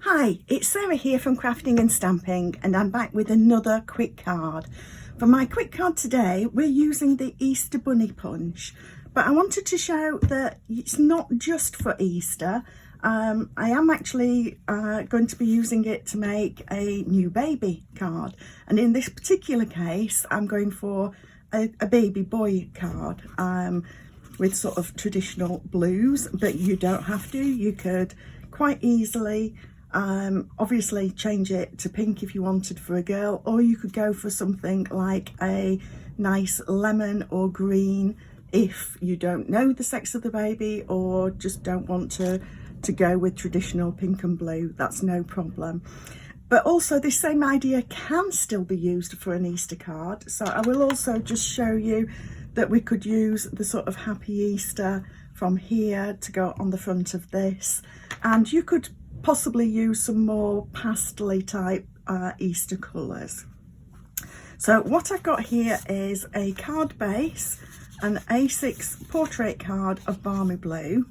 Hi, it's Sarah here from Crafting and Stamping, and I'm back with another quick card. For my quick card today, we're using the Easter Bunny Punch, but I wanted to show that it's not just for Easter. I am actually going to be using it to make a new baby card, and in this particular case I'm going for a baby boy card with sort of traditional blues, but you don't have to. You could quite easily obviously change it to pink if you wanted for a girl, or you could go for something like a nice lemon or green if you don't know the sex of the baby or just don't want to go with traditional pink and blue. That's no problem. But also this same idea can still be used for an Easter card, so I will also just show you that we could use the sort of Happy Easter from here to go on the front of this, and you could possibly use some more pastel-y type Easter colours. So what I've got here is a card base, an A6 portrait card of Balmy Blue.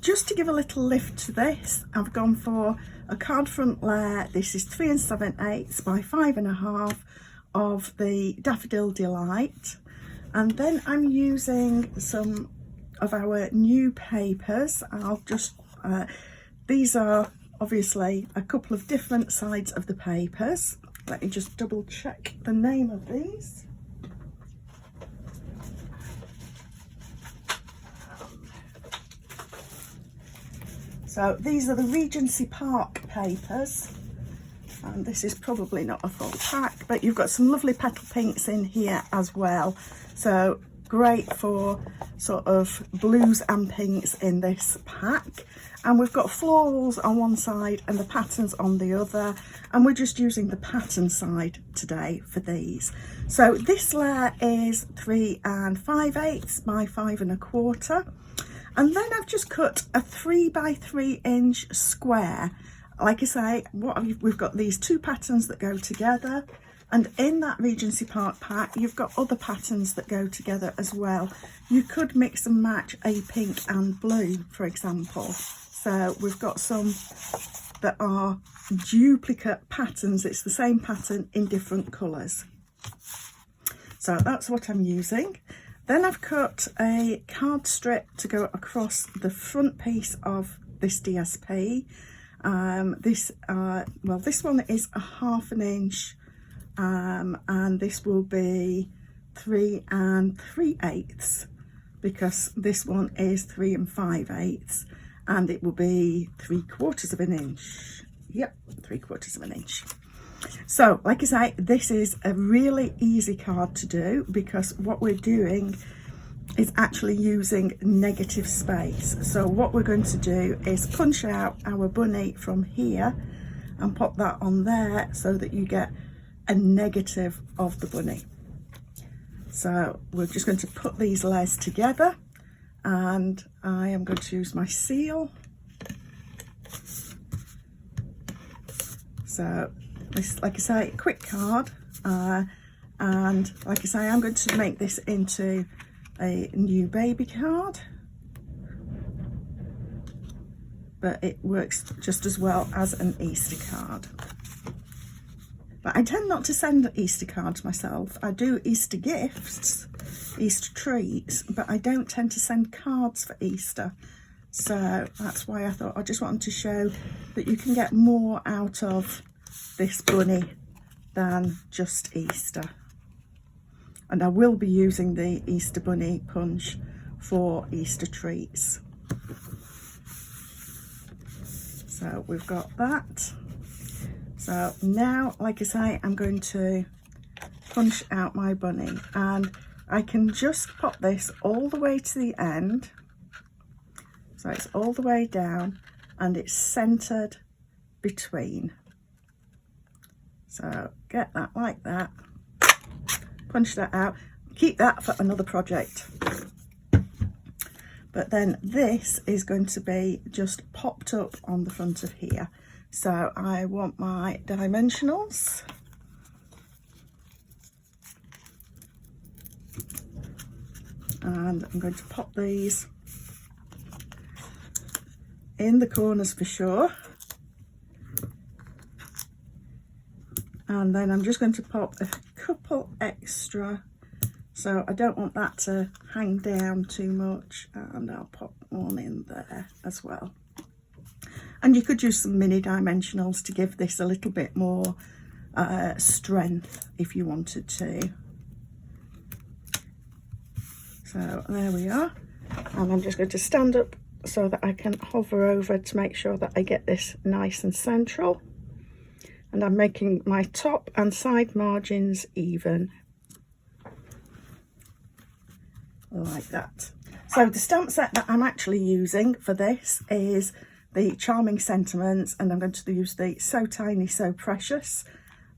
Just to give a little lift to this, I've gone for a card front layer. This is 3 7/8 by 5.5 of the Daffodil Delight, and then I'm using some of our new papers. I'll just these are obviously a couple of different sides of the papers. Let me just double check the name of these. So these are the Regency Park papers, and this is probably not a full pack, but you've got some lovely petal pinks in here as well. So great for sort of blues and pinks in this pack. And we've got florals on one side and the patterns on the other, and we're just using the pattern side today for these. So this layer is 3 5/8 by 5 1/4, and then I've just cut a 3 by 3 inch square. Like I say, we've got these two patterns that go together, and in that Regency Park pack you've got other patterns that go together as well. You could mix and match a pink and blue, for example. So we've got some that are duplicate patterns. It's the same pattern in different colours. So that's what I'm using. Then I've cut a card strip to go across the front piece of this DSP. This one is a 1/2 inch, and this will be 3 3/8 because this one is 3 5/8. And it will be 3/4 inch. Yep, 3/4 inch. So like I say, this is a really easy card to do because what we're doing is actually using negative space. So what we're going to do is punch out our bunny from here and pop that on there so that you get a negative of the bunny. So we're just going to put these layers together, and I am going to use my seal. So this, like I say, quick card, and like I say, I'm going to make this into a new baby card, but it works just as well as an Easter card. But I tend not to send Easter cards myself. I do Easter gifts, Easter treats, but I don't tend to send cards for Easter. So that's why I thought I just wanted to show that you can get more out of this bunny than just Easter. And I will be using the Easter Bunny Punch for Easter treats. So we've got that. So now, like I say, I'm going to punch out my bunny, and I can just pop this all the way to the end. So it's all the way down and it's centered between. So get that like that, punch that out, keep that for another project. But then this is going to be just popped up on the front of here. So I want my dimensionals. And I'm going to pop these in the corners for sure. And then I'm just going to pop a couple extra, so I don't want that to hang down too much, and I'll pop one in there as well. And you could use some mini dimensionals to give this a little bit more strength if you wanted to. So there we are, and I'm just going to stand up so that I can hover over to make sure that I get this nice and central. And I'm making my top and side margins even, like that. So the stamp set that I'm actually using for this is the Charming Sentiments, and I'm going to use the So Tiny, So Precious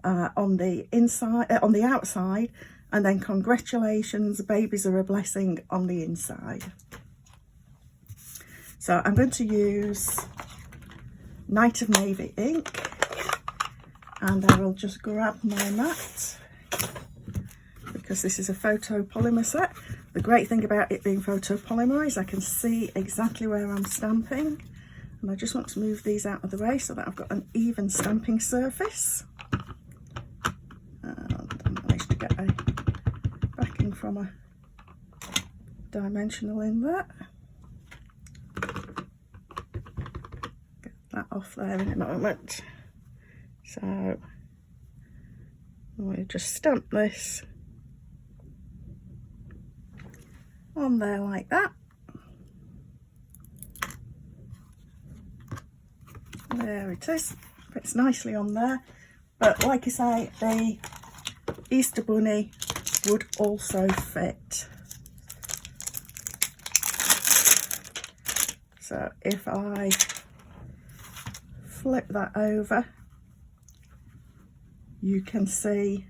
on the inside, on the outside, and then Congratulations, Babies Are a Blessing on the inside. So I'm going to use Night of Navy ink, and I will just grab my mat because this is a photopolymer set. The great thing about it being photopolymer is I can see exactly where I'm stamping, and I just want to move these out of the way so that I've got an even stamping surface. And I managed to get a backing from a dimensional in there. Get that off there in a moment. So we'll just stamp this on there like that. There it is, fits nicely on there. But like I say, the Easter Bunny would also fit. So if I flip that over, you can see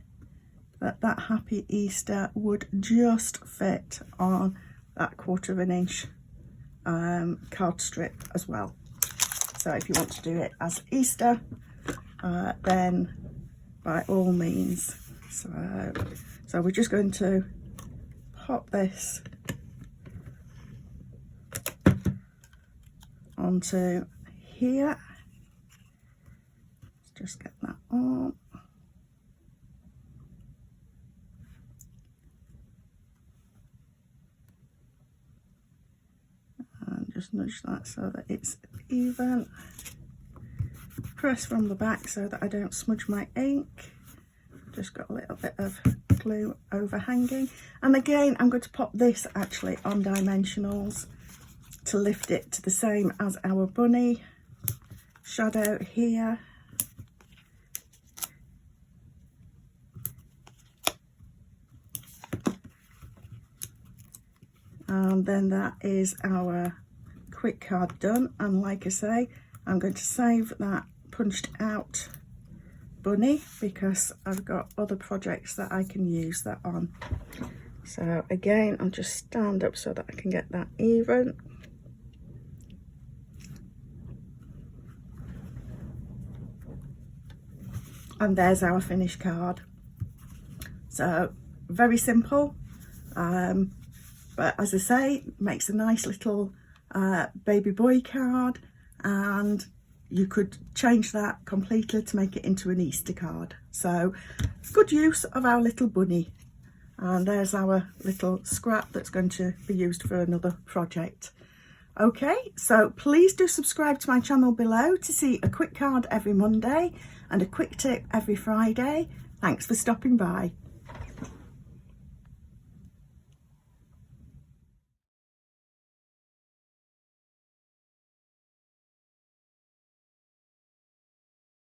that that Happy Easter would just fit on that 1/4 inch card strip as well. So if you want to do it as Easter, then by all means. So we're just going to pop this onto here. Let's just get that on. And just nudge that so that it's even. Press from the back so that I don't smudge my ink. Just got a little bit of glue overhanging, and again I'm going to pop this actually on dimensionals to lift it to the same as our bunny shadow here. And then that is our quick card done, and like I say, I'm going to save that punched out bunny because I've got other projects that I can use that on. So again, I'll just stand up so that I can get that even. And there's our finished card. So very simple, but as I say, makes a nice little baby boy card, and you could change that completely to make it into an Easter card. So good use of our little bunny. And there's our little scrap that's going to be used for another project. Okay, so please do subscribe to my channel below to see a quick card every Monday and a quick tip every Friday. Thanks for stopping by.